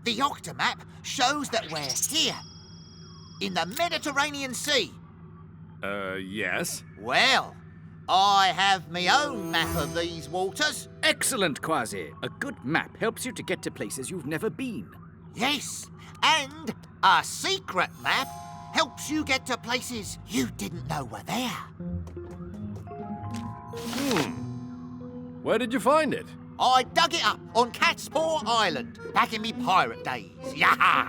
The Octomap shows that we're here, in the Mediterranean Sea. Yes? Well, I have my own map of these waters. Excellent, Kwazii. A good map helps you to get to places you've never been. Yes, and a secret map helps you get to places you didn't know were there. Where did you find it? I dug it up on Cat's Paw Island, back in me pirate days. Yaha!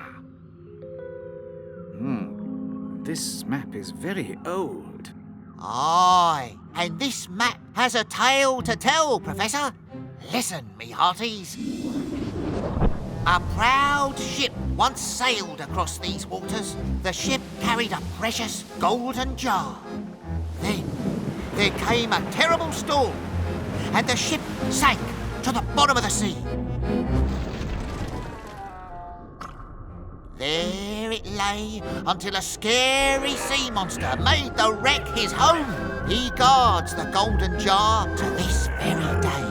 This map is very old. Aye, and this map has a tale to tell, Professor. Listen, me hearties. A proud ship once sailed across these waters. The ship carried a precious golden jar. Then there came a terrible storm, and the ship sank to the bottom of the sea. There it lay until a scary sea monster made the wreck his home. He guards the golden jar to this very day.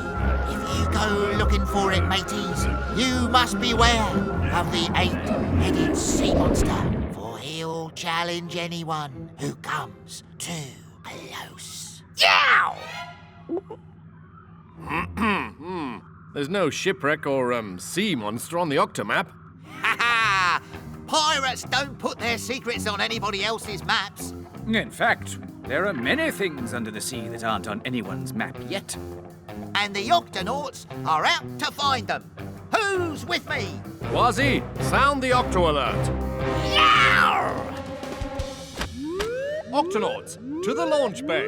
If you go looking for it, mateys, you must beware of the 8-headed sea monster, for he'll challenge anyone who comes too close. Yow! There's no shipwreck or sea monster on the Octomap. Ha ha! Pirates don't put their secrets on anybody else's maps. In fact, there are many things under the sea that aren't on anyone's map yet. And the Octonauts are out to find them. Who's with me? Kwazii, sound the Octo alert. Yow! Octonauts, to the launch bay.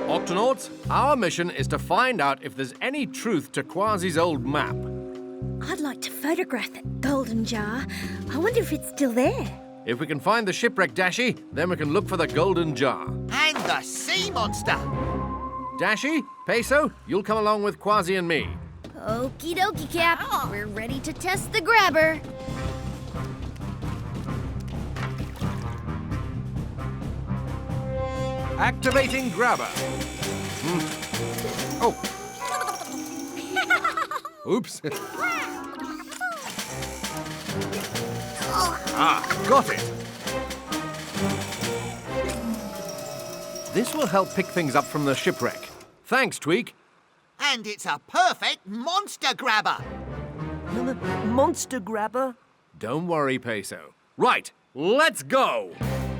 Octonauts, our mission is to find out if there's any truth to Kwazii's old map. I'd like to photograph that golden jar. I wonder if it's still there. If we can find the shipwreck, Dashi, then we can look for the golden jar. And the sea monster. Dashi, Peso, you'll come along with Kwazii and me. Okie dokie, Cap. We're ready to test the grabber. Activating grabber. Oh. Oops. Got it. This will help pick things up from the shipwreck. Thanks, Tweak. And it's a perfect monster grabber. Monster grabber? Don't worry, Peso. Right, let's go.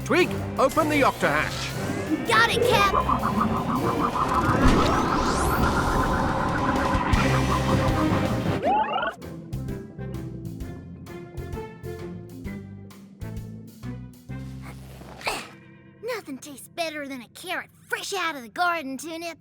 Tweak, open the octa hatch. Got it, Cap. Nothing tastes better than a carrot fresh out of the garden, Tunip.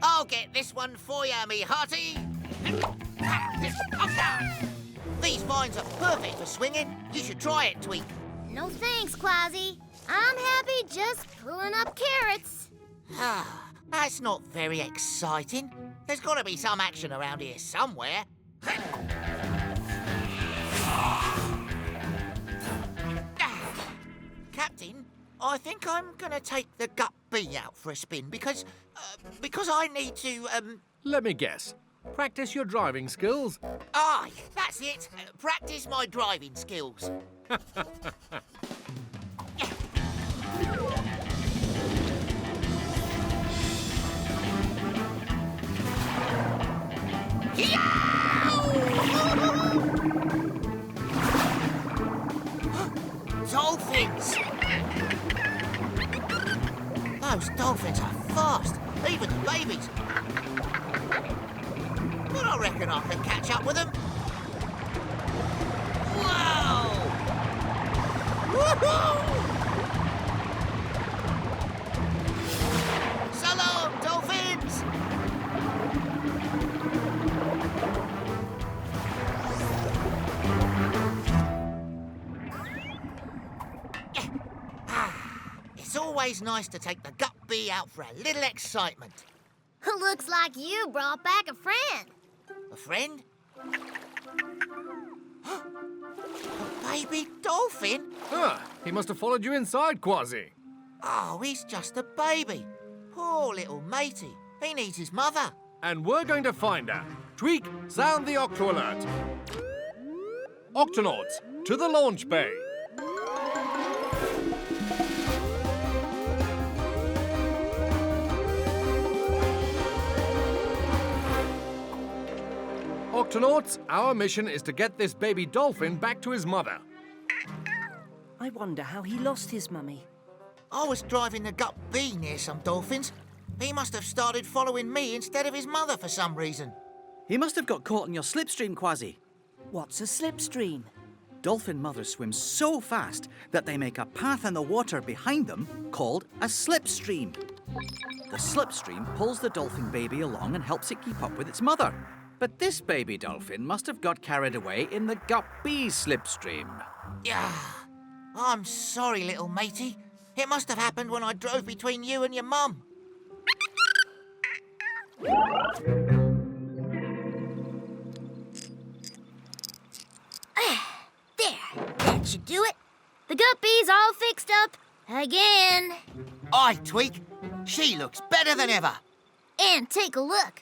I'll get this one for you, me hearty. These vines are perfect for swinging. You should try it, Tweak. No thanks, Kwazii. I'm happy just pulling up carrots. That's not very exciting. There's got to be some action around here somewhere. Captain, I think I'm going to take the gut bee out for a spin because I need to, Let me guess. Practice your driving skills. Aye, that's it. Practice my driving skills. Dolphins! Those dolphins are fast, even the babies. But I reckon I can catch up with them. Whoa! Woohoo! So long, dolphins! It's always nice to take the gut bee out for a little excitement. Looks like you brought back a friend. A friend? A baby dolphin? Huh, he must have followed you inside, Kwazii. Oh, he's just a baby. Poor little matey. He needs his mother. And we're going to find her. Tweak, sound the Octo alert. Octonauts, to the launch bay. Octonauts, our mission is to get this baby dolphin back to his mother. I wonder how he lost his mummy. I was driving the gut B near some dolphins. He must have started following me instead of his mother for some reason. He must have got caught in your slipstream, Kwazii. What's a slipstream? Dolphin mothers swim so fast that they make a path in the water behind them called a slipstream. The slipstream pulls the dolphin baby along and helps it keep up with its mother. But this baby dolphin must have got carried away in the guppy slipstream. Yeah. I'm sorry, little matey. It must have happened when I drove between you and your mum. There, that should do it. The guppy's all fixed up again. Aye, Tweak. She looks better than ever. And take a look.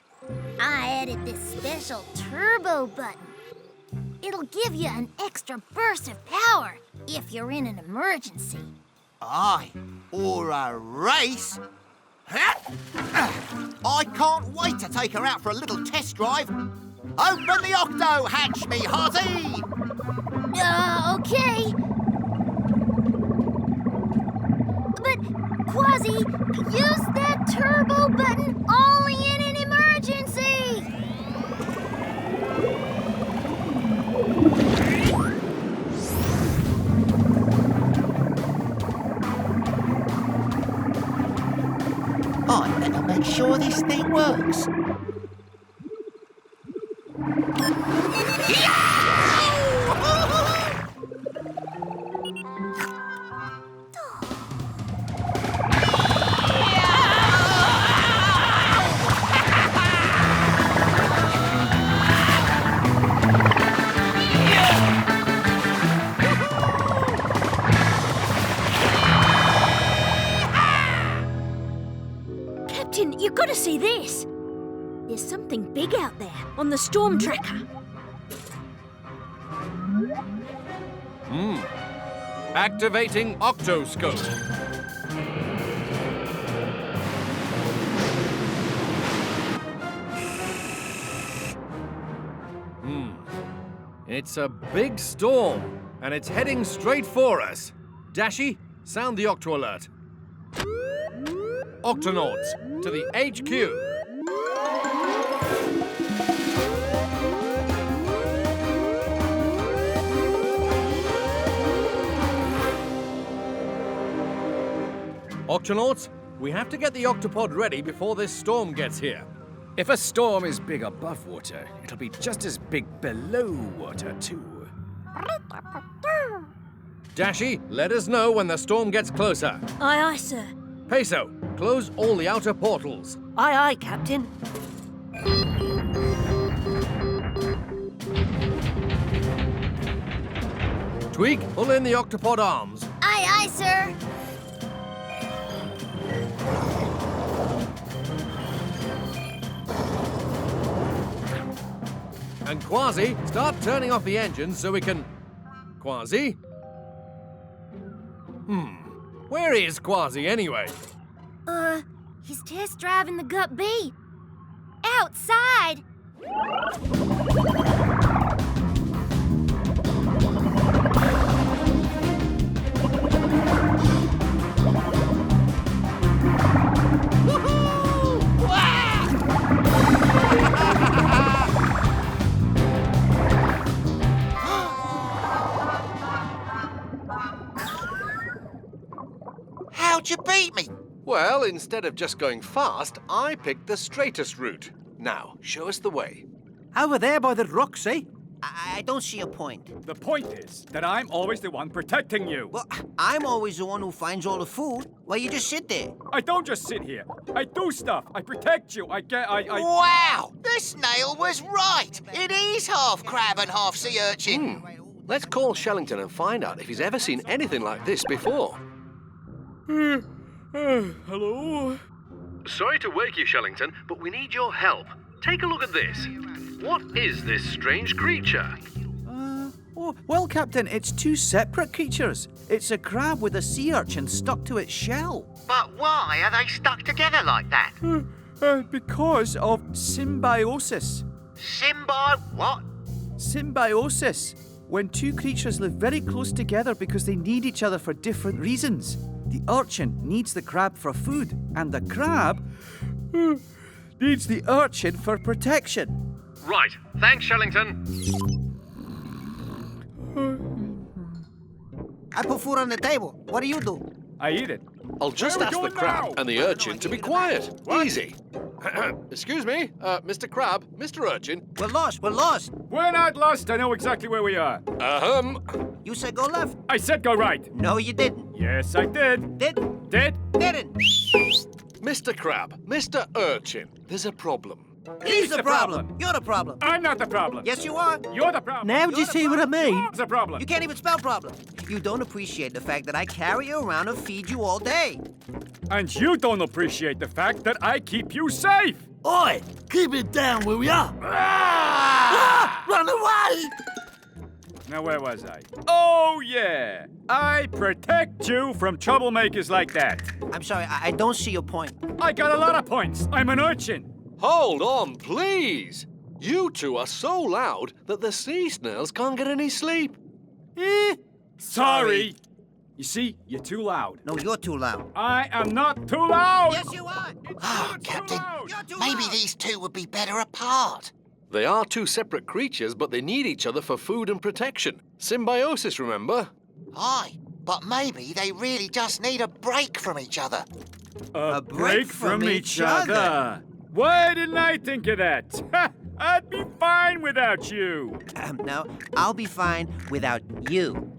I added this special turbo button. It'll give you an extra burst of power if you're in an emergency. Aye, or a race. I can't wait to take her out for a little test drive. Open the octo hatch, me hearty! Okay. But, Kwazii, use that turbo button only in an emergency! I better make sure this thing works. Captain, you've got to see this. There's something big out there on the storm tracker. Activating Octoscope. It's a big storm, and it's heading straight for us. Dashi, sound the Octo alert. Octonauts, to the HQ. Octonauts, we have to get the Octopod ready before this storm gets here. If a storm is big above water, it'll be just as big below water, too. Dashi, let us know when the storm gets closer. Aye, aye, sir. Peso, close all the outer portals. Aye, aye, Captain. Tweak, pull in the Octopod arms. Aye, aye, sir. And Kwazii, start turning off the engines so we can... Kwazii? Where is Kwazii anyway? He's test driving the Gut B. Outside. How'd you beat me? Well, instead of just going fast, I picked the straightest route. Now, show us the way. Over there by the rocks, eh? I don't see a point. The point is that I'm always the one protecting you. Well, I'm always the one who finds all the food. Well, you just sit there. I don't just sit here. I do stuff. I protect you. I... Wow! The snail was right! It is half crab and half sea urchin. Let's call Shellington and find out if he's ever seen anything like this before. Hello? Sorry to wake you, Shellington, but we need your help. Take a look at this. What is this strange creature? Well, Captain, it's two separate creatures. It's a crab with a sea urchin stuck to its shell. But why are they stuck together like that? Because of symbiosis. What? Symbiosis. When two creatures live very close together because they need each other for different reasons. The urchin needs the crab for food, and the crab needs the urchin for protection. Right. Thanks, Shellington. I put food on the table. What do you do? I eat it. I'll just Where are ask we the going crab now? and the urchin to be quiet. Easy. Excuse me, Mr. Crab, Mr. Urchin. We're lost. We're lost. We're not lost. I know exactly where we are. You said go left. I said go right. No, you didn't. Yes, I did. Didn't. Didn't. Mr. Crab, Mr. Urchin, there's a problem. He's the problem. You're the problem. I'm not the problem. Yes, you are. You're the problem. Now do you see what I mean? You're the problem. You can't even spell problem. You don't appreciate the fact that I carry you around and feed you all day. And you don't appreciate the fact that I keep you safe. Oi, keep it down, will ya? Run away! Now, where was I? Oh, yeah. I protect you from troublemakers like that. I'm sorry, I don't see your point. I got a lot of points. I'm an urchin. Hold on, please. You two are so loud that the sea snails can't get any sleep. Sorry. You see, you're too loud. No, you're too loud. I am not too loud. Yes, you are. Ah, Captain, maybe these two would be better apart. They are two separate creatures, but they need each other for food and protection. Symbiosis, remember? Aye, but maybe they really just need a break from each other. A break from each other. Why didn't I think of that? I'd be fine without you. No, I'll be fine without you.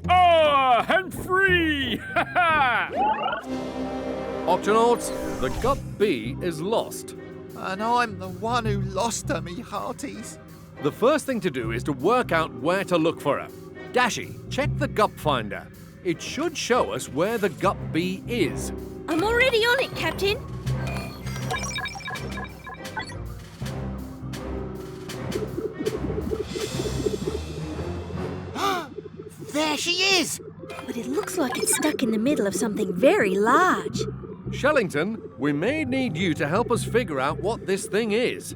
Oh, and free! Octonauts, the gut bee is lost. And I'm the one who lost her, me hearties. The first thing to do is to work out where to look for her. Dashy, check the gup finder. It should show us where the gup bee is. I'm already on it, Captain. There she is! But it looks like it's stuck in the middle of something very large. Shellington, we may need you to help us figure out what this thing is.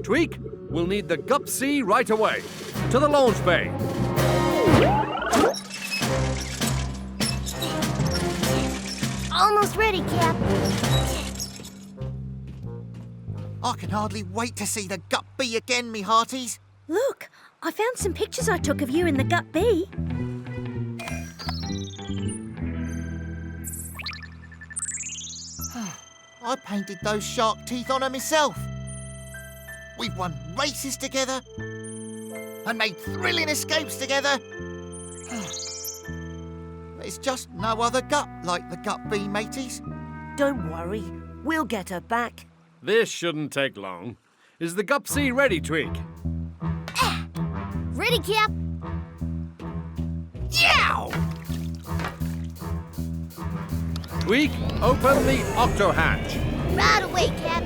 Tweak, we'll need the gup sea right away. To the launch bay. Almost ready, Cap. I can hardly wait to see the gut bee again, me hearties. Look, I found some pictures I took of you in the gut bee. I painted those shark teeth on her myself. We've won races together and made thrilling escapes together. There's just no other gut like the gut bee, mateys. Don't worry, we'll get her back. This shouldn't take long. Is the gup sea ready, Tweak? Ready, Cap? Yow! Tweak, open the octo hatch. Right away, Cap.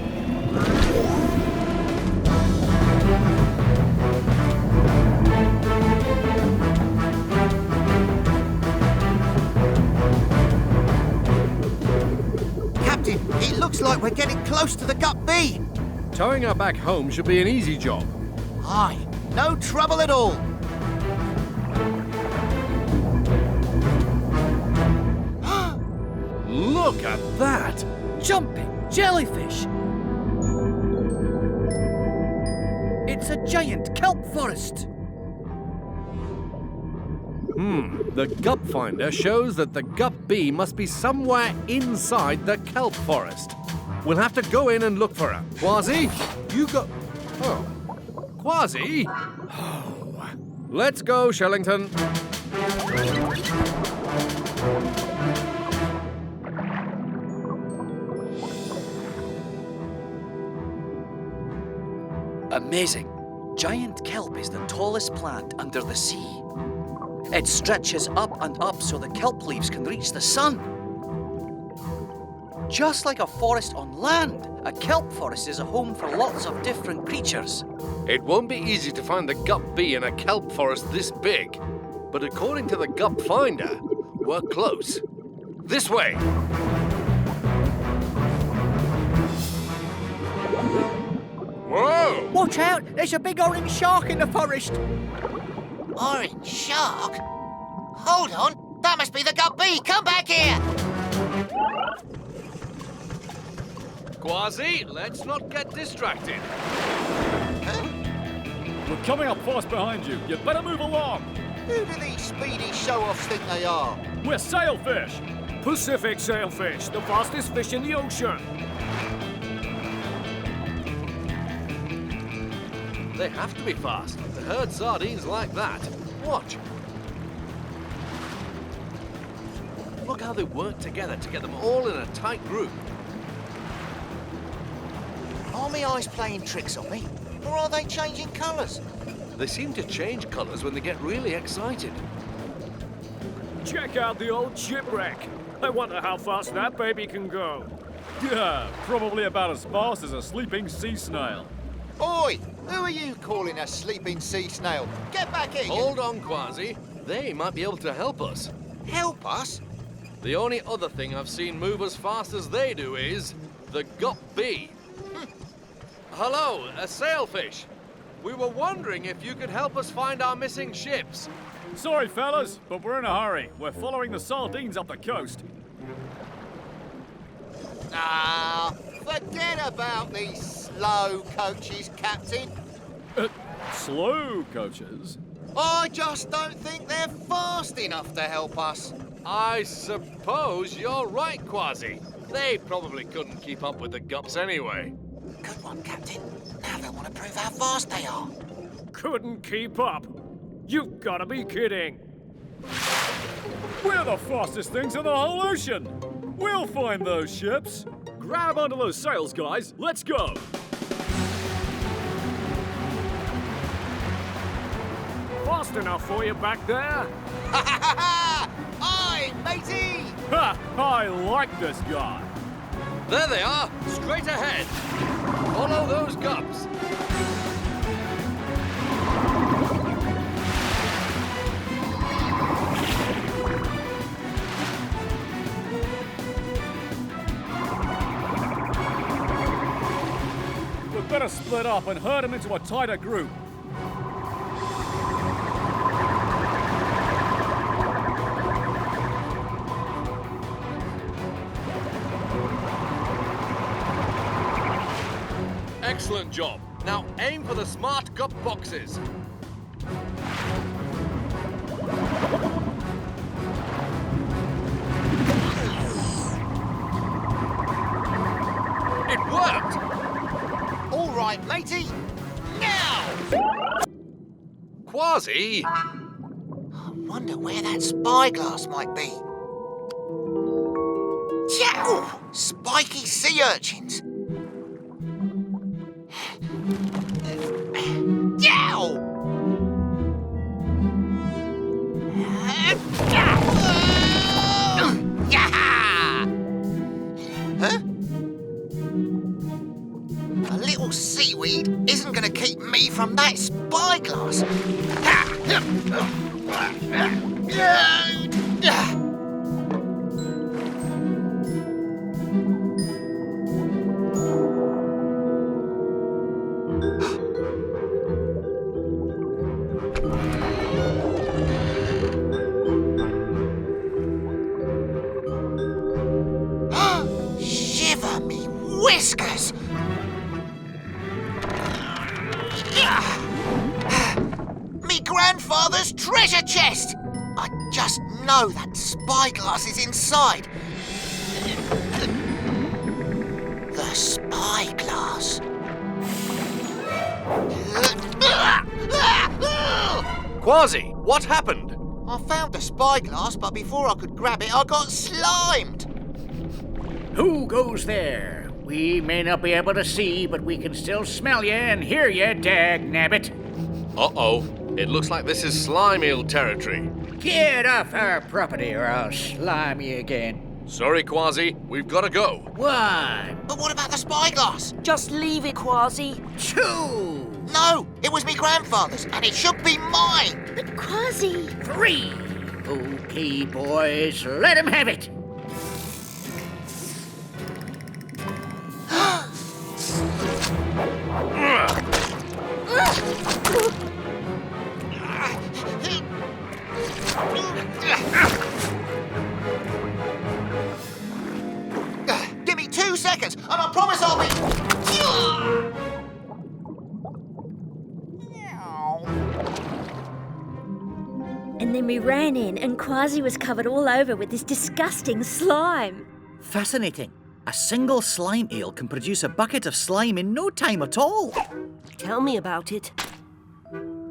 Captain, it looks like we're getting close to the gut bee. Towing her back home should be an easy job. Aye, no trouble at all. Look at that! Jumping jellyfish! It's a giant kelp forest! The gup finder shows that the gup bee must be somewhere inside the kelp forest. We'll have to go in and look for her. Kwazii, you go... Oh. Kwazii? Oh. Let's go, Shellington. Amazing. Giant kelp is the tallest plant under the sea. It stretches up and up so the kelp leaves can reach the sun. Just like a forest on land, a kelp forest is a home for lots of different creatures. It won't be easy to find the gup bee in a kelp forest this big. But according to the gup finder, we're close. This way. Whoa! Watch out! There's a big orange shark in the forest. Orange shark? Hold on. That must be the gup bee. Come back here. Kwazii, let's not get distracted. We're coming up fast behind you. You'd better move along. Who do these speedy show-offs think they are? We're Sailfish. Pacific Sailfish, the fastest fish in the ocean. They have to be fast. To herd sardines like that. Watch. Look how they work together to get them all in a tight group. Are my eyes playing tricks on me? Or are they changing colours? They seem to change colours when they get really excited. Check out the old shipwreck. I wonder how fast that baby can go. Yeah, probably about as fast as a sleeping sea snail. Oi! Who are you calling a sleeping sea snail? Get back here! Hold on, Kwazii. They might be able to help us. Help us? The only other thing I've seen move as fast as they do is the gup bee. Hello, a Sailfish. We were wondering if you could help us find our missing ships. Sorry, fellas, but we're in a hurry. We're following the sardines up the coast. Ah, forget about these slow coaches, Captain. Slow coaches? I just don't think they're fast enough to help us. I suppose you're right, Kwazii. They probably couldn't keep up with the gups anyway. Good one, Captain. Now they want to prove how fast they are. Couldn't keep up? You've got to be kidding. We're the fastest things in the whole ocean. We'll find those ships. Grab onto those sails, guys. Let's go. Fast enough for you back there? Ha ha ha ha! Aye, matey! Ha! I like this guy. There they are, straight ahead. Follow those gups. We'd better split up and herd them into a tighter group. Excellent job. Now aim for the smart gup boxes. It worked! All right, matey. Now! Kwazii! I wonder where that spyglass might be. Yow! Spiky sea urchins. Yow! Huh? A little seaweed isn't going to keep me from that spyglass. Shiver me whiskers! Me grandfather's treasure chest! I just know that spyglass is inside. The Kwazii, what happened? I found the spyglass, but before I could grab it, I got slimed. Who goes there? We may not be able to see, but we can still smell you and hear you, dagnabbit. Uh-oh. It looks like this is slime eel territory. Get off our property or I'll slime you again. Sorry, Kwazii. We've got to go. 1, But what about the spyglass? Just leave it, Kwazii. 2, No, it was me grandfather's, and it should be mine. But Kwazii... 3. Okay, boys, let him have it. Give me 2 seconds, and I promise I'll be... And then we ran in and Kwazii was covered all over with this disgusting slime. Fascinating. A single slime eel can produce a bucket of slime in no time at all. Tell me about it.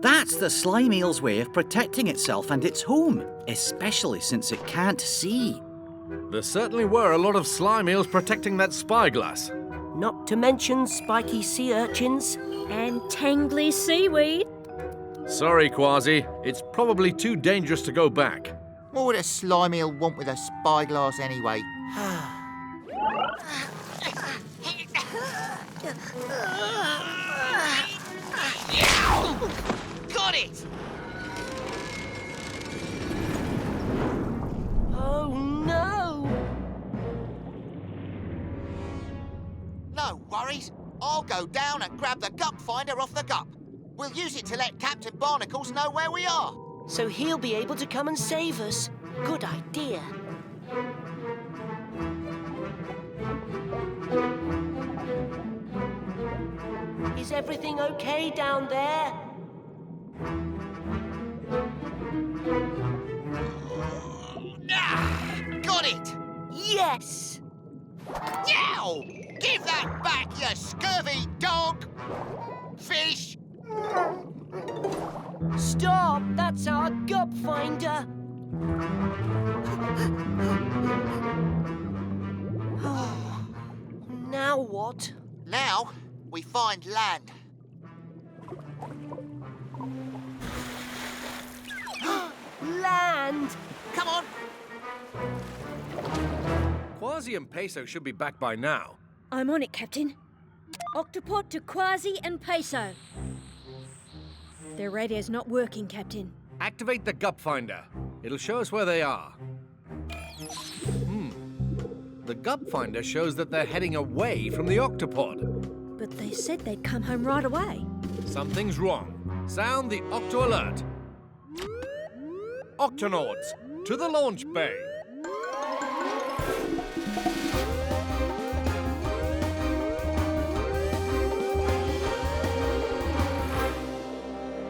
That's the slime eel's way of protecting itself and its home, especially since it can't see. There certainly were a lot of slime eels protecting that spyglass. Not to mention spiky sea urchins. And tangly seaweed. Sorry, Kwazii. It's probably too dangerous to go back. What would a slime eel want with a spyglass anyway? Got it! Oh no! No worries. I'll go down and grab the gup finder off the gup. We'll use it to let Captain Barnacles know where we are. So he'll be able to come and save us. Good idea. Is everything okay down there? Got it! Yes! Yow! Give that back, you scurvy dog! Fish! Stop! That's our gup finder! Now what? Now, we find land. Land! Come on! Quasi and Peso should be back by now. I'm on it, Captain. Octopod to Quasi and Peso. Their radio's not working, Captain. Activate the gup finder. It'll show us where they are. The gup finder shows that they're heading away from the Octopod. But they said they'd come home right away. Something's wrong. Sound the Octo alert. Octonauts, to the launch bay.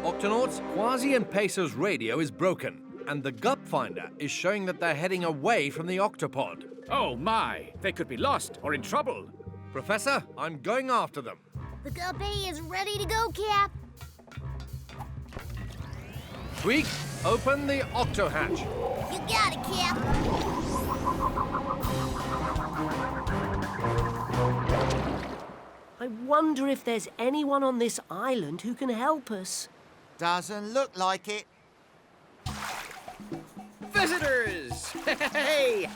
Octonauts, Quasi and Peso's radio is broken, and the gup finder is showing that they're heading away from the Octopod. Oh my, they could be lost or in trouble. Professor, I'm going after them. The guppy is ready to go, Cap. Tweak, open the octo hatch. You got it, Cap. I wonder if there's anyone on this island who can help us. Doesn't look like it. Visitors! Hey!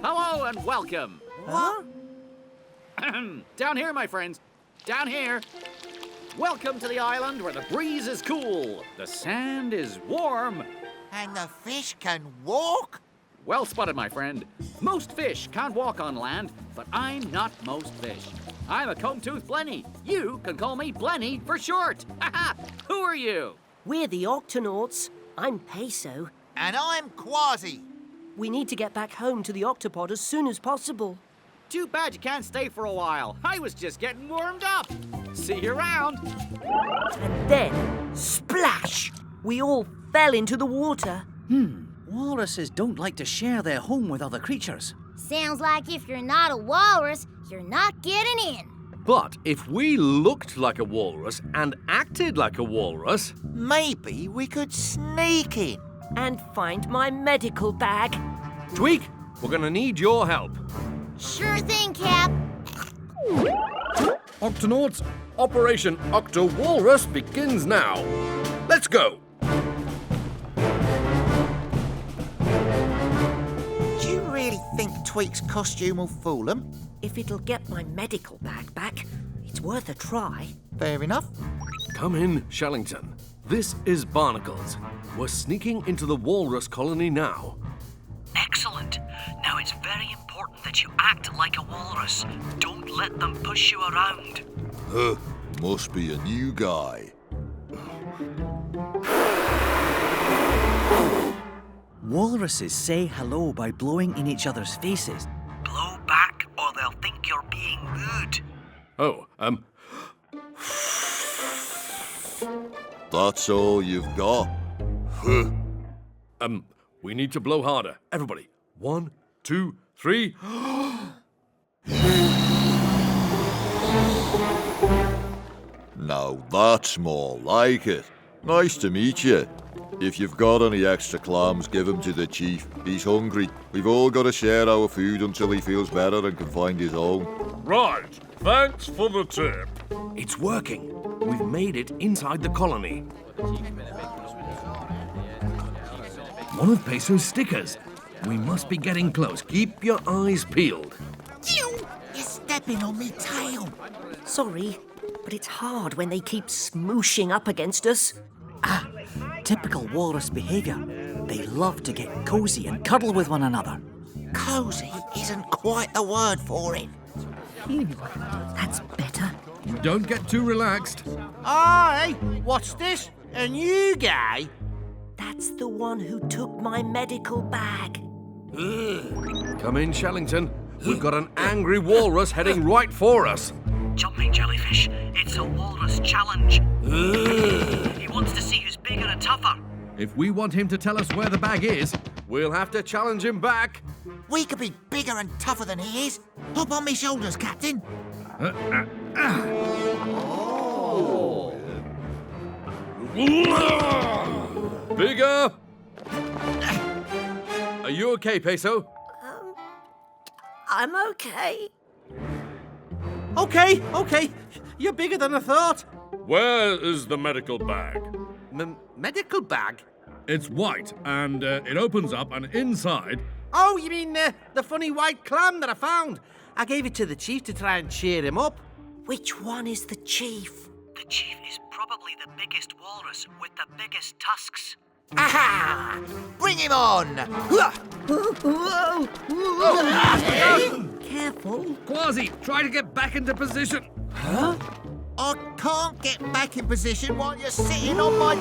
Hello and welcome. What? Down here, my friends. Down here. Welcome to the island where the breeze is cool, the sand is warm. And the fish can walk? Well spotted, my friend. Most fish can't walk on land, but I'm not most fish. I'm a comb-toothed blenny. You can call me Blenny for short. Who are you? We're the Octonauts. I'm Peso. And I'm Kwazii. We need to get back home to the Octopod as soon as possible. Too bad you can't stay for a while. I was just getting warmed up. See you around. And then, splash! We all fell into the water. Walruses don't like to share their home with other creatures. Sounds like if you're not a walrus, you're not getting in. But if we looked like a walrus and acted like a walrus... Maybe we could sneak in. And find my medical bag. Tweak, we're gonna need your help. Sure thing, Cap. Octonauts, Operation OctoWalrus begins now. Let's go. Do you really think Tweak's costume will fool them? If it'll get my medical bag back, it's worth a try. Fair enough. Come in, Shellington. This is Barnacles. We're sneaking into the walrus colony now. Excellent. Now it's very important that you act like a walrus. Don't let them push you around. Huh, must be a new guy. Walruses say hello by blowing in each other's faces. Blow back or they'll think you're being rude. Oh, That's all you've got? Huh. We need to blow harder. Everybody. 1, 2, 3. Now that's more like it. Nice to meet you. If you've got any extra clams, give them to the chief. He's hungry. We've all got to share our food until he feels better and can find his own. Right. Thanks for the tip. It's working. We've made it inside the colony. One of Peso's stickers. We must be getting close. Keep your eyes peeled. You're stepping on me tail. Sorry, but it's hard when they keep smooshing up against us. Typical walrus behaviour. They love to get cosy and cuddle with one another. Cosy isn't quite the word for it. Phew, that's better. Don't get too relaxed. Aye, what's this? A new guy? That's the one who took my medical bag. Come in, Shellington. We've got an angry walrus heading right for us. Jumping jellyfish, it's a walrus challenge. He wants to see who's bigger and tougher. If we want him to tell us where the bag is, we'll have to challenge him back. We could be bigger and tougher than he is. Hop on me shoulders, Captain. Bigger! Are you okay, Peso? I'm okay. Okay. You're bigger than I thought. Where is the medical bag? Medical bag? It's white, and it opens up, and inside... Oh, you mean the funny white clam that I found? I gave it to the chief to try and cheer him up. Which one is the chief? The chief is probably the biggest walrus with the biggest tusks. Aha! Bring him on! Careful. Kwazii, try to get back into position. Huh? I can't get back in position while you're sitting on my...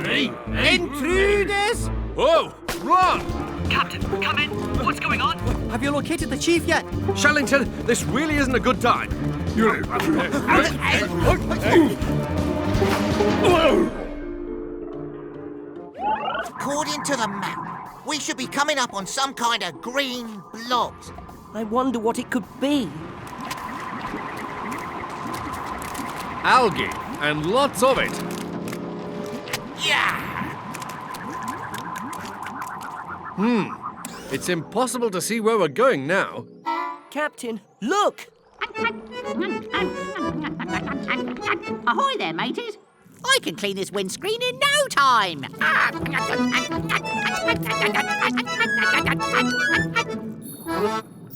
Hey! Intruders! Whoa! Run! Captain, come in. What's going on? Have you located the chief yet? Shellington, this really isn't a good time. According to the map, we should be coming up on some kind of green blobs. I wonder what it could be. Algae, and lots of it. Yeah! It's impossible to see where we're going now. Captain, look! Ahoy there, mateys. I can clean this windscreen in no time.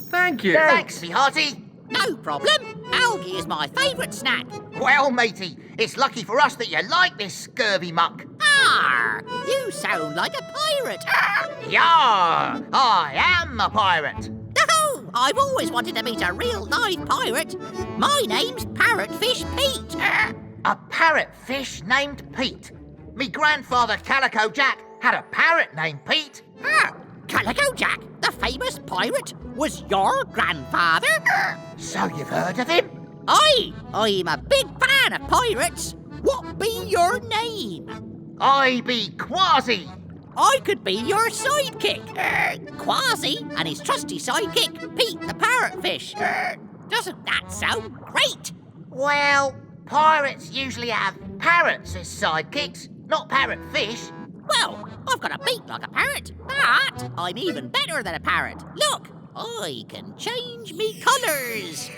Thank you. Thanks, me hearty. No problem. Algae is my favourite snack. Well, matey, it's lucky for us that you like this scurvy muck. Arr! You sound like a pirate. Yar! I am a pirate. Oh, I've always wanted to meet a real live pirate. My name's Parrotfish Pete. A parrotfish named Pete. Me grandfather Calico Jack had a parrot named Pete. Calico Jack, the famous pirate, was your grandfather? So you've heard of him? Aye, I'm a big fan of pirates. What be your name? I be Kwazii. I could be your sidekick. Kwazii and his trusty sidekick, Pete the parrotfish. Doesn't that sound great? Well, pirates usually have parrots as sidekicks, not parrotfish. Well, I've got a beak like a parrot, but I'm even better than a parrot. Look, I can change me colours.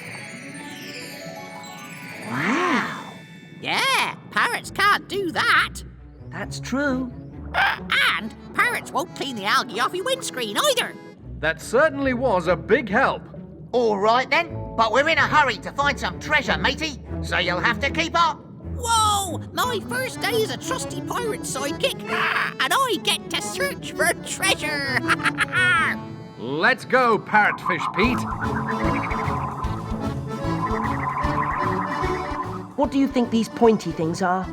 Wow. Yeah, parrots can't do that. That's true. And parrots won't clean the algae off your windscreen either. That certainly was a big help. All right then, but we're in a hurry to find some treasure, matey, so you'll have to keep up. Whoa! My first day as a trusty pirate sidekick, and I get to search for treasure. Let's go, parrotfish Pete. What do you think these pointy things are?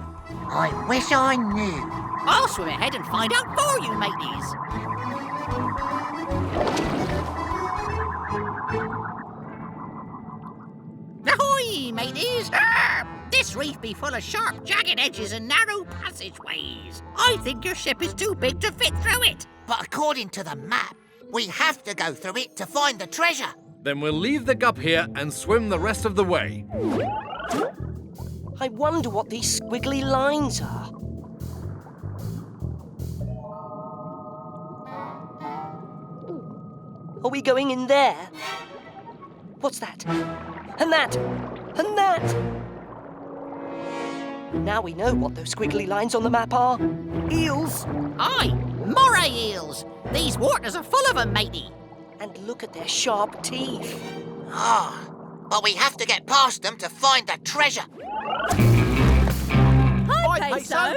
I wish I knew. I'll swim ahead and find out for you, mateys. Ahoy, mateys! This reef be full of sharp, jagged edges and narrow passageways. I think your ship is too big to fit through it. But according to the map, we have to go through it to find the treasure. Then we'll leave the gup here and swim the rest of the way. I wonder what these squiggly lines are. Are we going in there? What's that? And that! And that! Now we know what those squiggly lines on the map are. Eels! Aye, moray eels. These waters are full of them, matey. And look at their sharp teeth. But we have to get past them to find the treasure. Hi, Peso.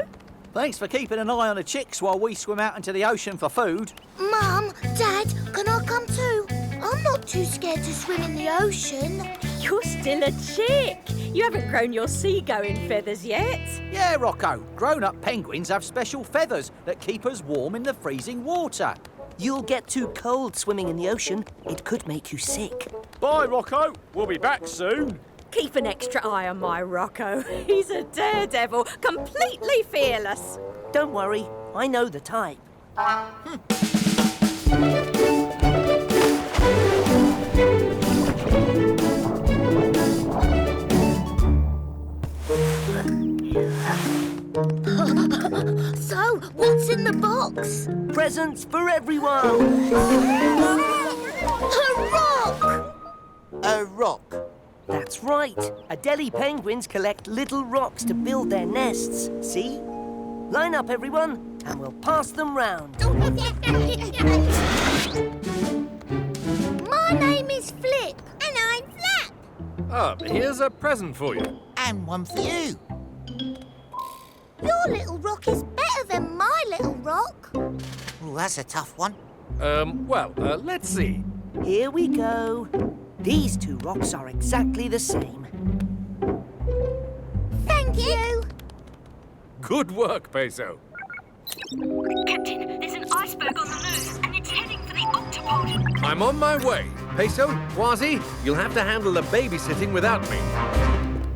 Thanks for keeping an eye on the chicks while we swim out into the ocean for food. Mum, Dad, can I come too? I'm not too scared to swim in the ocean. You're still a chick. You haven't grown your seagoing feathers yet. Yeah, Rocco. Grown-up penguins have special feathers that keep us warm in the freezing water. You'll get too cold swimming in the ocean. It could make you sick. Bye, Rocco. We'll be back soon. Keep an extra eye on my Rocco. He's a daredevil, completely fearless. Don't worry, I know the type. So, what's in the box? Presents for everyone. A rock! A rock. That's right. Adelie penguins collect little rocks to build their nests. See? Line up, everyone, and we'll pass them round. My name is Flip. And I'm Flap. Here's a present for you. And one for you. Your little rock is better than my little rock. Ooh, that's a tough one. Let's see. Here we go. These two rocks are exactly the same. Thank you. Good work, Peso. Captain, there's an iceberg on the move, and it's heading for the Octopod. I'm on my way. Peso, Kwazii, you'll have to handle the babysitting without me.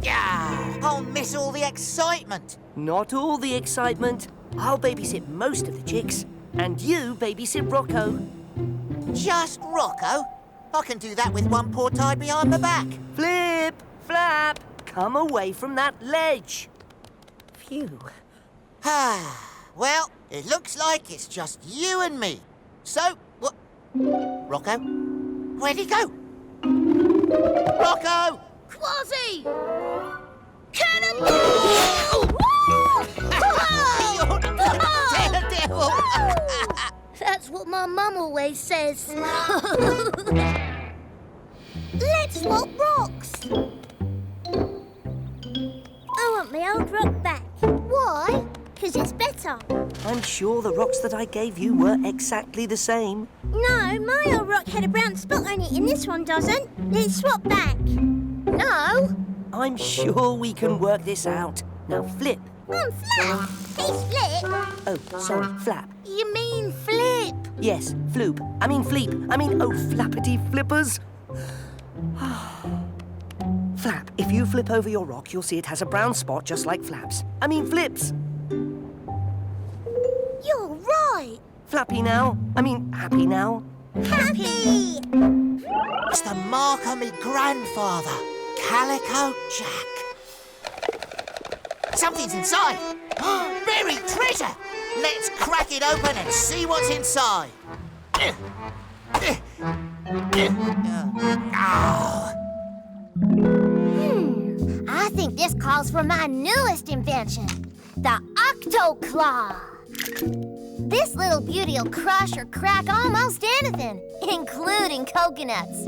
Yeah, I'll miss all the excitement. Not all the excitement. I'll babysit most of the chicks, and you babysit Rocco. Just Rocco? I can do that with one paw tied behind my back. Flip, Flap, come away from that ledge. Phew. Well, it looks like it's just you and me. So, what? Rocco? Where'd he go? Rocco! Kwazii! Cannonball! You're a daredevil! That's what my mum always says. Let's swap rocks. I want my old rock back. Why? Because it's better. I'm sure the rocks that I gave you were exactly the same. No, my old rock had a brown spot on it and this one doesn't. Let's swap back. No. I'm sure we can work this out. Now flip. I'm Flap. He's Flip. Oh, sorry, Flap. You mean Flip? Yes, Floop. I mean Fleep. Oh, flappity flippers. Flap, if you flip over your rock, you'll see it has a brown spot just like Flap's. Flips. You're right. Flappy now? I mean, happy now? Happy! It's the mark of me grandfather, Calico Jack. Something's inside. Buried treasure. Let's crack it open and see what's inside. I think this calls for my newest invention, the Octoclaw. This little beauty'll crush or crack almost anything, including coconuts.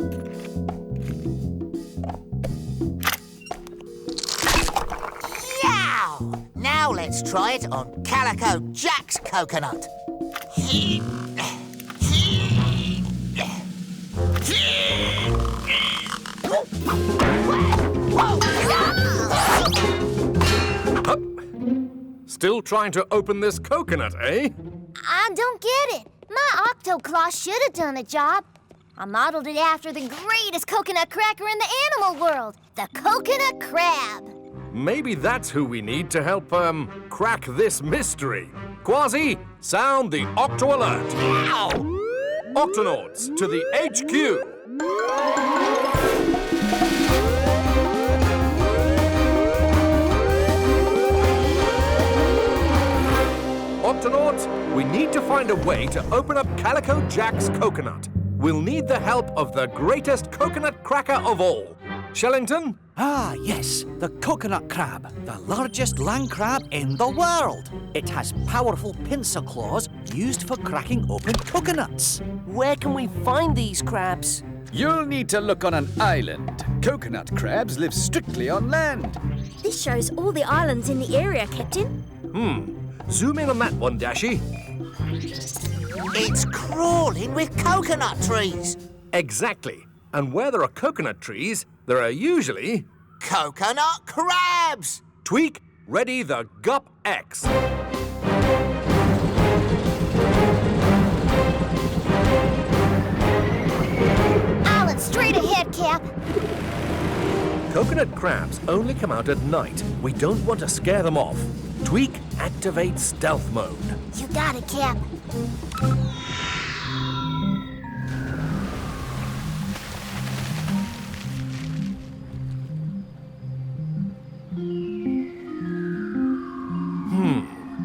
Yow! Now let's try it on Calico Jack's coconut. Still trying to open this coconut, eh? I don't get it. My Octoclaw should have done the job. I modeled it after the greatest coconut cracker in the animal world, the coconut crab. Maybe that's who we need to help, crack this mystery. Kwazii, sound the Octo alert. Octonauts, to the HQ. Octonauts, we need to find a way to open up Calico Jack's coconut. We'll need the help of the greatest coconut cracker of all. Shellington? Ah, yes, the coconut crab, the largest land crab in the world. It has powerful pincer claws used for cracking open coconuts. Where can we find these crabs? You'll need to look on an island. Coconut crabs live strictly on land. This shows all the islands in the area, Captain. Zoom in on that one, Dashi. It's crawling with coconut trees. Exactly. And where there are coconut trees, there are usually... coconut crabs! Tweak, ready the Gup X. Island straight ahead, Cap. Coconut crabs only come out at night. We don't want to scare them off. Tweak, activate stealth mode. You got it, Cap.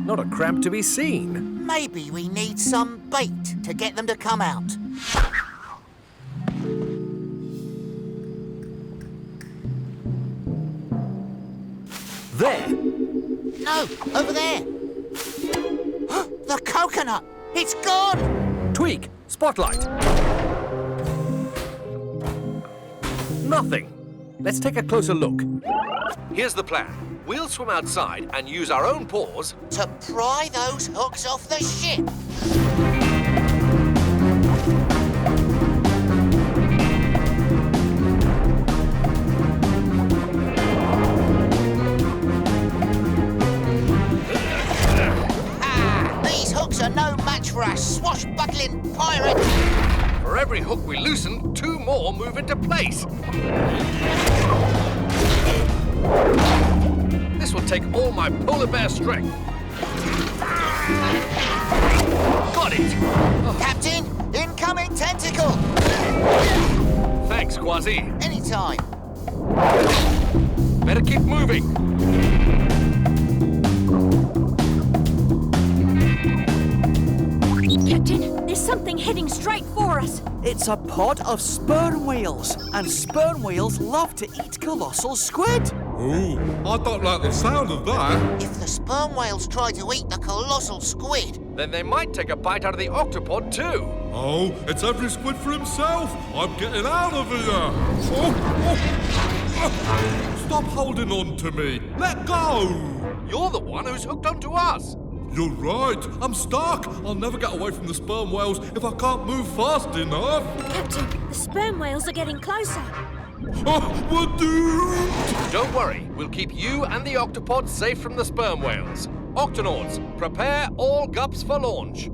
Not a crab to be seen. Maybe we need some bait to get them to come out. There. No, over there. The coconut! It's gone! Tweak, spotlight. Nothing. Let's take a closer look. Here's the plan. We'll swim outside and use our own paws to pry those hooks off the ship. These hooks are no match for a swashbuckling pirate. For every hook we loosen, 2 more move into place. This will take all my polar bear strength. Got it! Captain, incoming tentacle! Thanks, Kwazii. Anytime. Better keep moving. Captain, there's something heading straight for us. It's a pod of sperm whales, and sperm whales love to eat colossal squid. Ooh, I don't like the sound of that. If the sperm whales try to eat the colossal squid, then they might take a bite out of the octopod too. Oh, it's every squid for himself. I'm getting out of here. Stop holding on to me. Let go. You're the one who's hooked onto us. You're right. I'm stuck. I'll never get away from the sperm whales if I can't move fast enough. Captain, the sperm whales are getting closer. Oh, we're doomed. Don't worry. We'll keep you and the octopod safe from the sperm whales. Octonauts, prepare all gups for launch.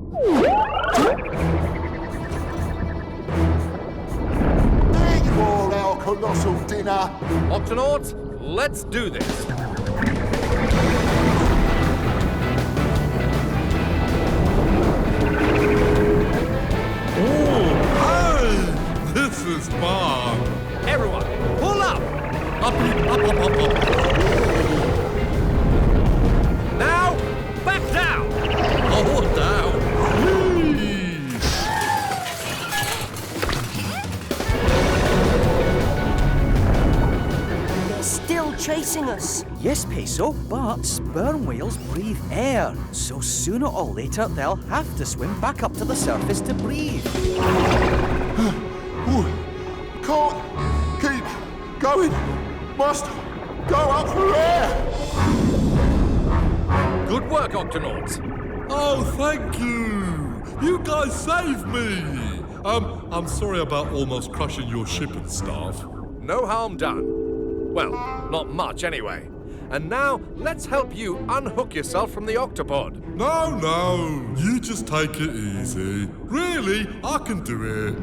There you are, our colossal dinner. Octonauts, let's do this. Hey! This is fun! Everyone, pull up! Up. Now, back down! Oh, down! They're still chasing us. Yes, Peso, but sperm whales breathe air, so sooner or later they'll have to swim back up to the surface to breathe. Can't keep going. Must go up for air. Good work, Octonauts. Oh, thank you! You guys saved me! I'm sorry about almost crushing your ship and stuff. No harm done. Well, not much anyway. And now, let's help you unhook yourself from the Octopod. No, you just take it easy. Really, I can do it.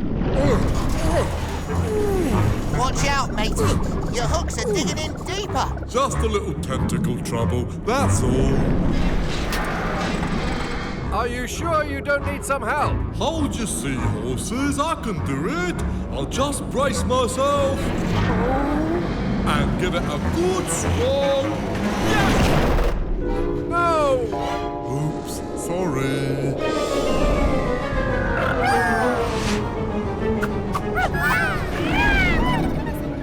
Watch out, matey. Your hooks are digging in deeper. Just a little tentacle trouble, that's all. Are you sure you don't need some help? Hold your seahorses, I can do it. I'll just brace myself. And give it a good strong yank. No! Oops, sorry.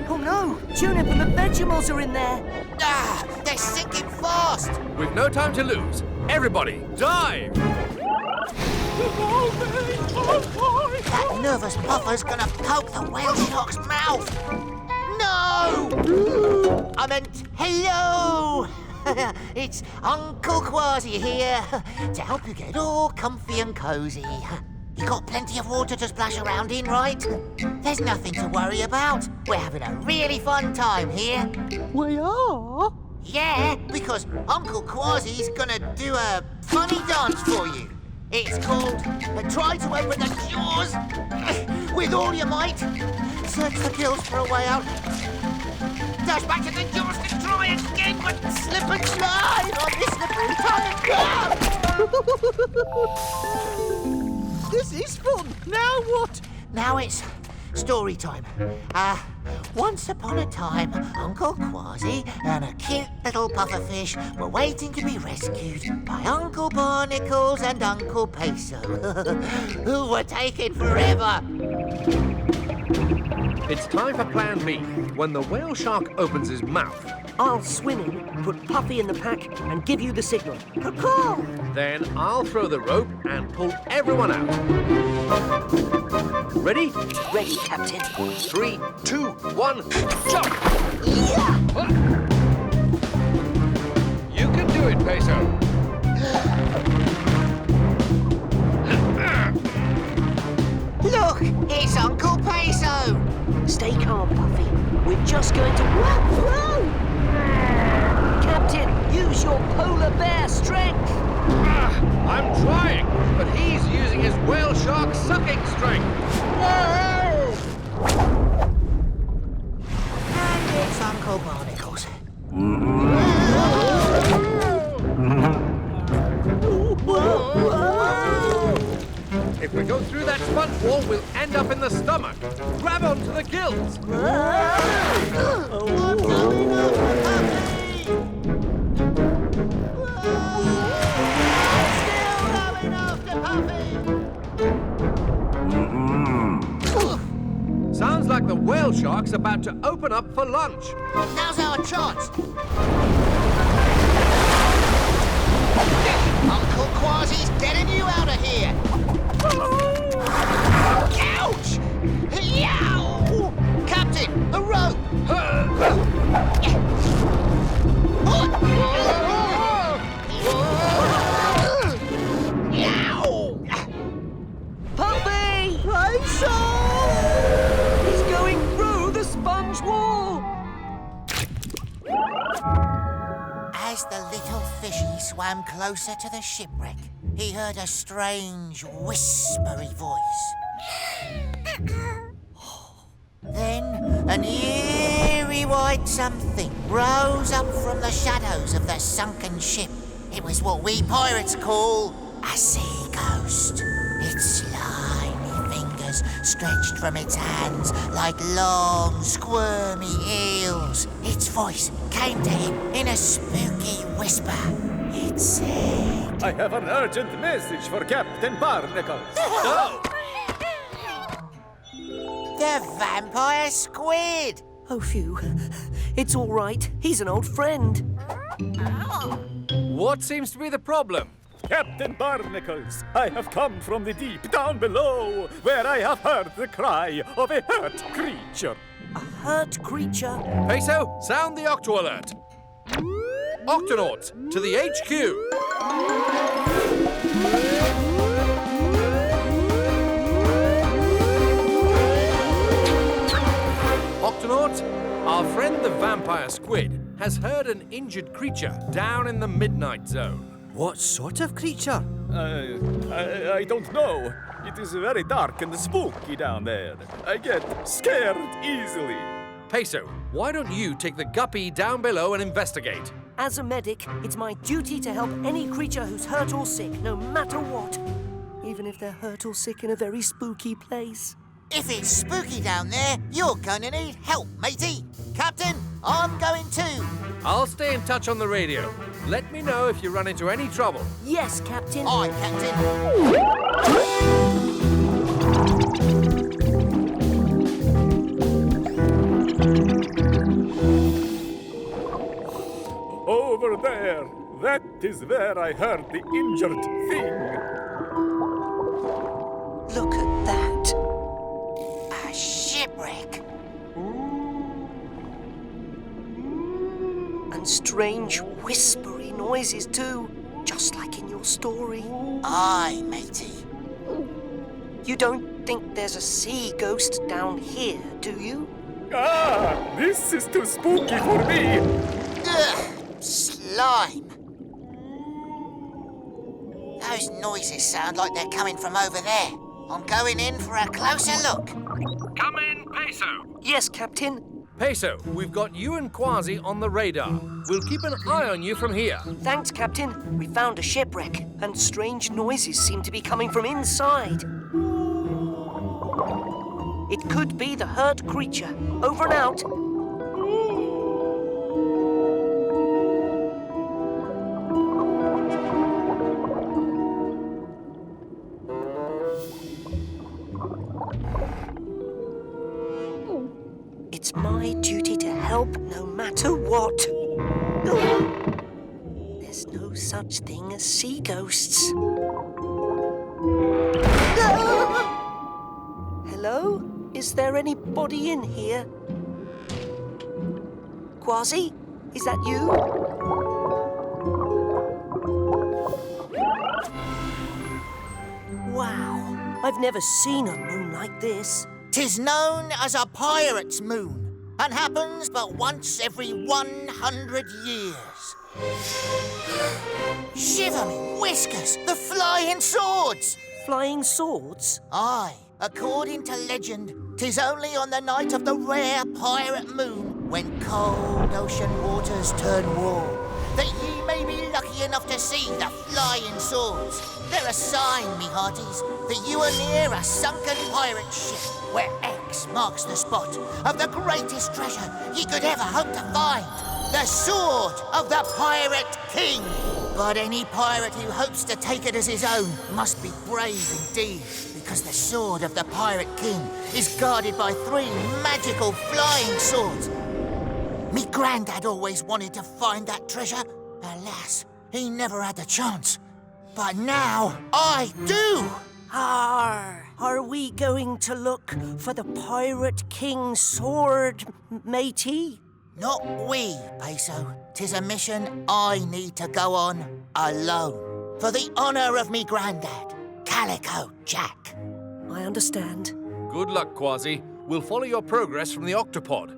Oh no! Tunip and the Vegemals are in there. Ah, they're sinking fast. We've no time to lose. Everybody, dive! That nervous puffer's gonna poke the whale shark's mouth. No! I meant hello! It's Uncle Kwazii here to help you get all comfy and cozy. You got plenty of water to splash around in, right? There's nothing to worry about. We're having a really fun time here. We are? Yeah, because Uncle Kwazii's gonna do a funny dance for you. It's called Try to Open the Jaws with all your might. Search the gills for a way out. Dash back to the jaws to try again, but slip and slide on this slippery tongue. This is fun. Now what? Now it's story time. Once upon a time, Uncle Kwazii and a cute little pufferfish were waiting to be rescued by Uncle Barnacles and Uncle Peso, who were taken forever. It's time for Plan B. When the whale shark opens his mouth, I'll swim in, put Puffy in the pack, and give you the signal. Caw-caw! then I'll throw the rope and pull everyone out. Ready? Ready, Captain. 3, 2, 1, jump! You can do it, Peso. Look, it's Uncle Peso. Stay calm, Puffy. We're just going to... Whoa! Captain, use your polar bear strength. I'm trying, but he's using his whale shark sucking strength. Whoa! And it's Uncle Barnacles. If we go through that sponge wall, we'll end up in the stomach. Grab onto the gills. Sounds like the whale shark's about to open up for lunch. Now's our chance. Uncle Kwazii's getting you out of here. Ouch! Yow! Captain, a rope! Yow! Puppy! Peso! He's going through the sponge wall! As the little fishy swam closer to the shipwreck, he heard a strange, whispery voice. Then an eerie white something rose up from the shadows of the sunken ship. It was what we pirates call a sea ghost. its slimy fingers stretched from its hands like long, squirmy eels. Its voice came to him in a spooky whisper. It said, I have an urgent message for Captain Barnacles. Oh! The vampire squid! Oh, phew. It's all right. He's an old friend. What seems to be the problem? Captain Barnacles, I have come from the deep down below, where I have heard the cry of a hurt creature. A hurt creature? Peso, sound the Octo alert. Octonauts, to the HQ. Octonauts, our friend the vampire squid has heard an injured creature down in the midnight zone. What sort of creature? I don't know. It is very dark and spooky down there. I get scared easily. Peso, why don't you take the guppy down below and investigate? As a medic, it's my duty to help any creature who's hurt or sick, no matter what. Even if they're hurt or sick in a very spooky place. If it's spooky down there, you're gonna need help, matey. Captain, I'm going too. I'll stay in touch on the radio. Let me know if you run into any trouble. Yes, Captain. Aye, Captain. Over there. That is where I heard the injured thing. Look at that. A shipwreck. And strange whispery noises too, just like in your story. Aye, matey. You don't think there's a sea ghost down here, do you? Ah, this is too spooky for me. Ugh, slime. Those noises sound like they're coming from over there. I'm going in for a closer look. Come in, Peso. Yes, Captain. Peso, we've got you and Kwazii on the radar. We'll keep an eye on you from here. Thanks, Captain. We found a shipwreck, and strange noises seem to be coming from inside. It could be the hurt creature. Over and out. It's my duty to help no matter what. There's no such thing as sea ghosts. Hello? Is there anybody in here? Kwazii? Is that you? Wow, I've never seen a moon like this. 'Tis known as a pirate's moon, and happens but once every 100 years. Shiver me whiskers, the flying swords! Flying swords? Aye, according to legend, 'tis only on the night of the rare pirate moon, when cold ocean waters turn warm, that ye may be lucky enough to see the flying swords. They're a sign, me hearties, that you are near a sunken pirate ship, where X marks the spot of the greatest treasure ye could ever hope to find, the sword of the Pirate King. But any pirate who hopes to take it as his own must be brave indeed, because the sword of the Pirate King is guarded by 3 magical flying swords. Me granddad always wanted to find that treasure. Alas, he never had the chance. But now I do! Are we going to look for the Pirate King's sword, matey? Not we, Peso. 'Tis a mission I need to go on alone. For the honour of me granddad, Calico Jack. I understand. Good luck, Kwazii. We'll follow your progress from the Octopod.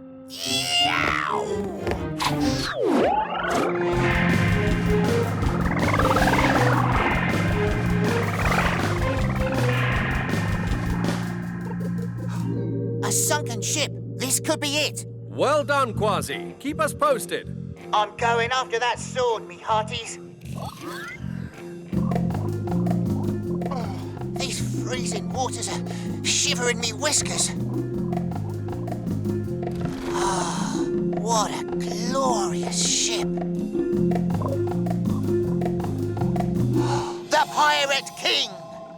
A sunken ship. This could be it. Well done, Kwazii. Keep us posted. I'm going after that sword, me hearties. These freezing waters are shivering me whiskers. Oh, what a glorious ship. The Pirate King!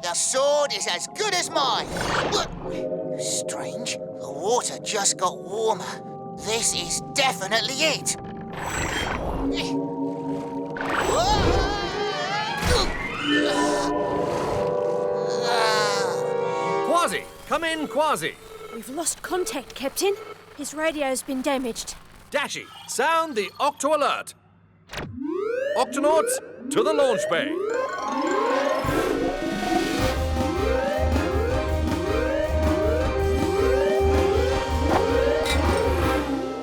The sword is as good as mine. Strange, the water just got warmer. This is definitely it. Kwazii! Come in, Kwazii! We've lost contact, Captain. His radio's been damaged. Dashi, sound the Octo alert! Octonauts, to the launch bay!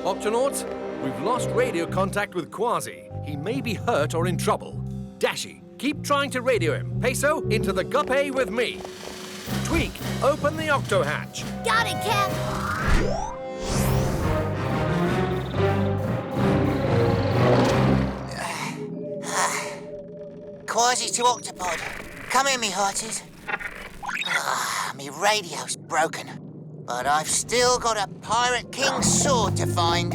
Octonauts, we've lost radio contact with Kwazii. He may be hurt or in trouble. Dashi, keep trying to radio him. Peso, into the guppy with me. Tweak, open the octo hatch. Got it, Cap. Kwazii to Octopod. Come in, me hearties. Me radio's broken, but I've still got a Pirate King's sword to find.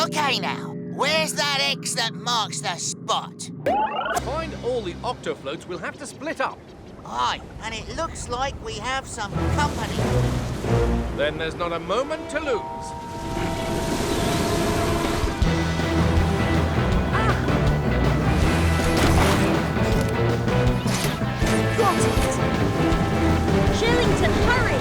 Okay now, where's that X that marks the spot? To find all the octofloats, we'll have to split up. Aye, and it looks like we have some company. Then there's not a moment to lose. Got it! Shillington, hurry!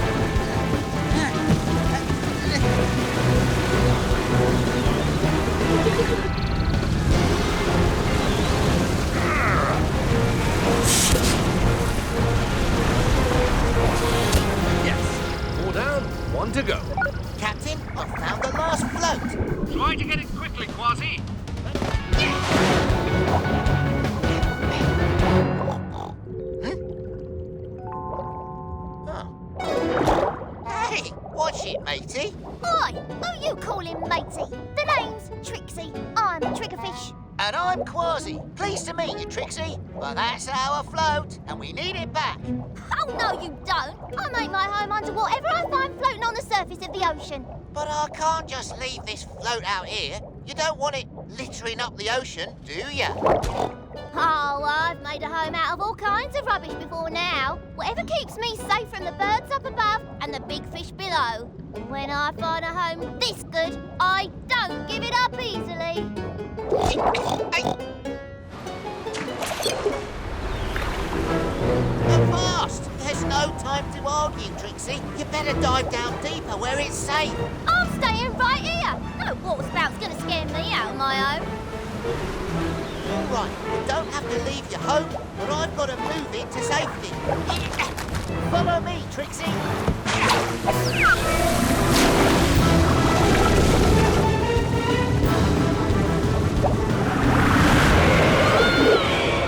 Yes. 4 down, 1 to go. Captain, I've found the last float. Try to get it quickly, Kwazii. Hey, watch it, matey. Oi, who you calling matey? The name's Trixie. I'm Triggerfish. And I'm Kwazii. Pleased to meet you, Trixie. But that's our float, and we need it back. Oh, no, you don't. I make my home under whatever I find floating on the surface of the ocean. But I can't just leave this float out here. You don't want it littering up the ocean, do you? Oh, I've made a home out of all kinds of rubbish before now. Whatever keeps me safe from the birds up above and the big fish below. When I find a home this good, I don't give it up easily. Fast! There's no time to argue, Trixie. You better dive down deeper where it's safe. I'm staying right here. No waterspout's gonna scare me out of my home. All right, you don't have to leave your home, but I've got to move it to safety. Follow me, Trixie.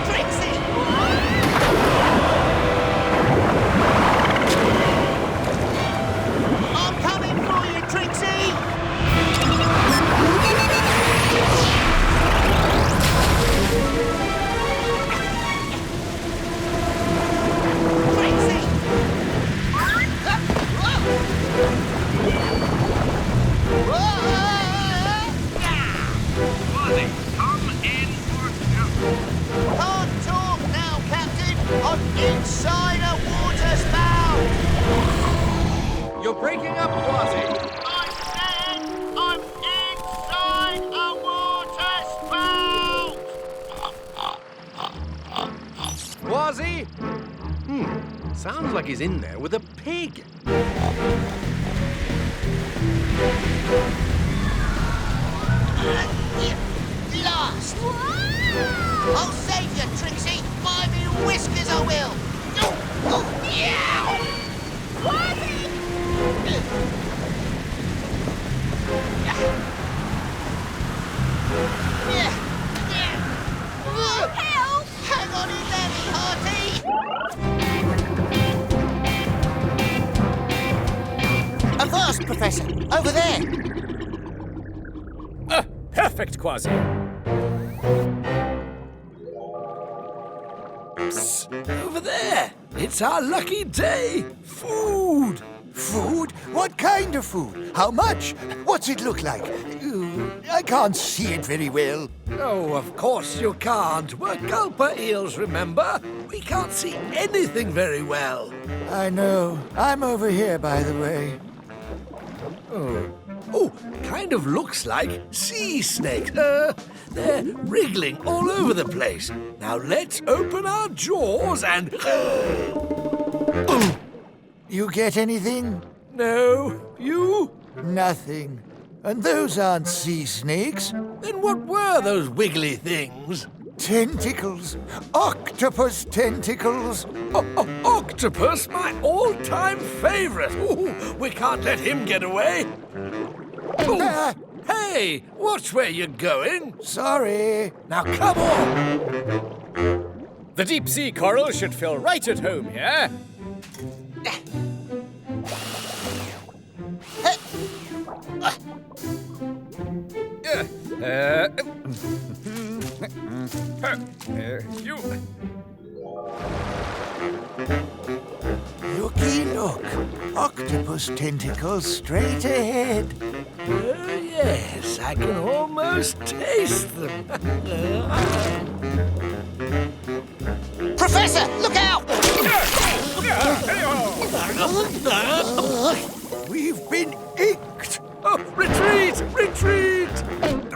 Trixie! I'm coming for you, Trixie! Can't talk now, Captain. I'm inside a water spout. You're breaking up, Kwazii. I said I'm inside a water spout. Kwazii? Sounds like he's in there with a pig. Lost. I'll save you, Trixie. By me whiskers, I will. Meow. Kwazii! Help! Hang on in there, me hearty. Avast, Professor. Over there. Perfect, Kwazii. Over there. It's our lucky day. Food. Food? What kind of food? How much? What's it look like? I can't see it very well. Oh, of course you can't. We're gulper eels, remember? We can't see anything very well. I know. I'm over here, by the way. Oh, kind of looks like sea snakes. They're wriggling all over the place. Now let's open our jaws and... You get anything? No. You? Nothing. And those aren't sea snakes. Then what were those wiggly things? Tentacles. Octopus tentacles. Octopus, my all-time favorite. Ooh, we can't let him get away. Hey, watch where you're going. Sorry. Now come on. The deep sea coral should feel right at home here. You. Looky look. Octopus tentacles straight ahead. Yes, I can almost taste them. Professor, look out! We've been inked. Oh, retreat! Retreat!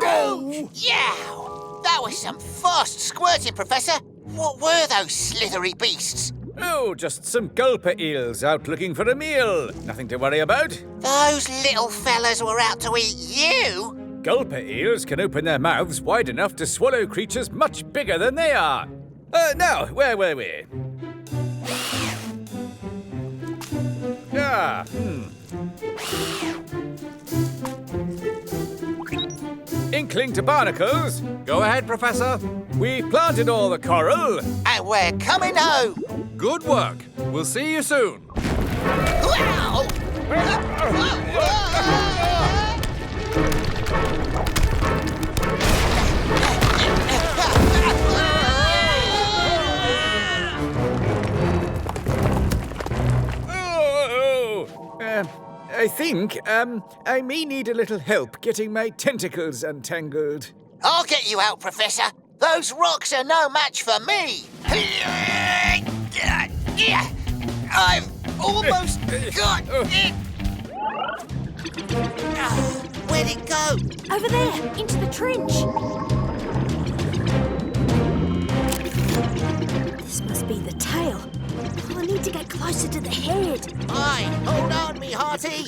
Oh! Yow! That was some fast squirting, Professor. What were those slithery beasts? Oh, just some gulper eels out looking for a meal. Nothing to worry about. Those little fellas were out to eat you? Gulper eels can open their mouths wide enough to swallow creatures much bigger than they are. Now, where were we? Inkling to Barnacles. Go ahead, Professor. We planted all the coral. And we're coming home. Good work. We'll see you soon. Wow! I think, I may need a little help getting my tentacles untangled. I'll get you out, Professor. Those rocks are no match for me. I've almost got it. Where'd it go? Over there, into the trench. This must be the tail. I need to get closer to the head. Aye, hold on, me hearty.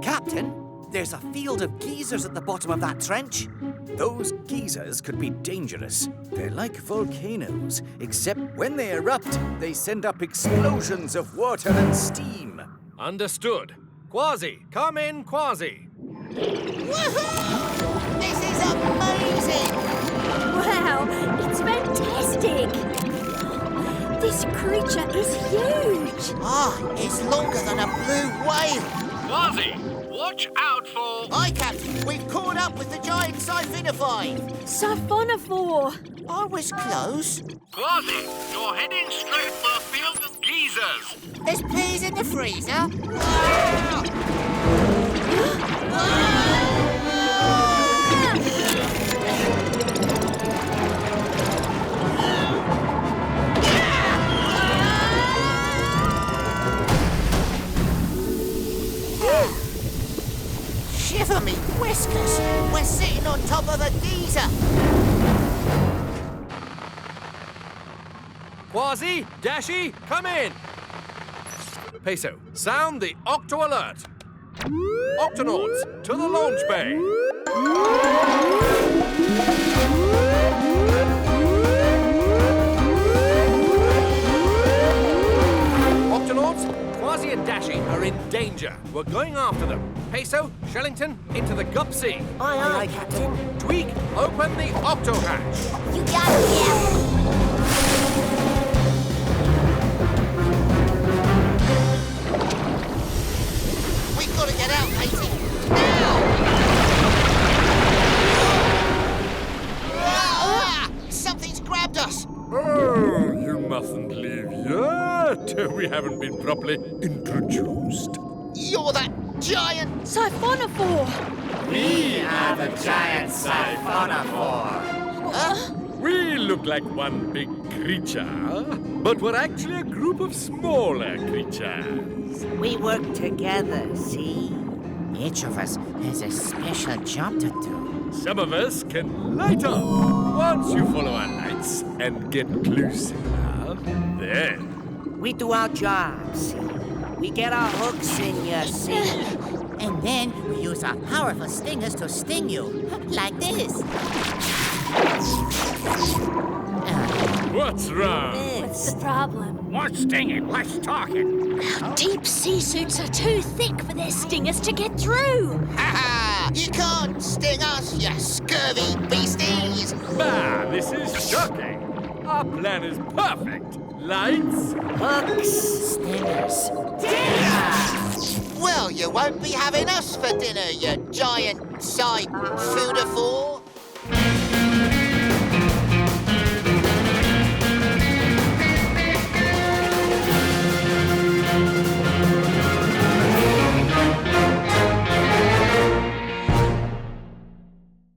Captain, there's a field of geysers at the bottom of that trench. Those geysers could be dangerous. They're like volcanoes, except when they erupt, they send up explosions of water and steam. Understood. Kwazii, come in, Kwazii. Woohoo! This is amazing! Wow, it's fantastic! This creature is huge! It's longer than a blue whale. Kwazii, watch out for... Aye, Captain. We've caught up with the giant siphonophore. Siphonophore! I was close. Kwazii, you're heading straight for a field of geysers. There's peas in the freezer. Shiver me whiskers! We're sitting on top of a geyser! Kwazii, Dashi, come in. Peso, sound the Octo alert. Octonauts, to the launch bay. Octonauts, Kwazii and Dashi are in danger. We're going after them. Peso, Shellington, into the gup sea. Aye, Captain. Tweak, open the octo hatch. You got it, Captain. We've got to get out, Matey. Now! Something's grabbed us. Oh, you mustn't leave yet. We haven't been properly introduced. You're that giant Siphonophore! We are the giant Siphonophore. We look like one big creature, but we're actually a group of smaller creatures. We work together, see? Each of us has a special job to do. Some of us can light up. Once you follow our lights and get close enough, then... We do our jobs, see? We get our hooks in you, see? And then we use our powerful stingers to sting you, like this. What's wrong? What's the problem? More stinging, less talking. Our deep sea suits are too thick for their stingers to get through. Ha ha! You can't sting us, you scurvy beasties! Bah, this is shocking. Our plan is perfect. Lights, hooks, stingers. Well, you won't be having us for dinner, you giant side foodophore.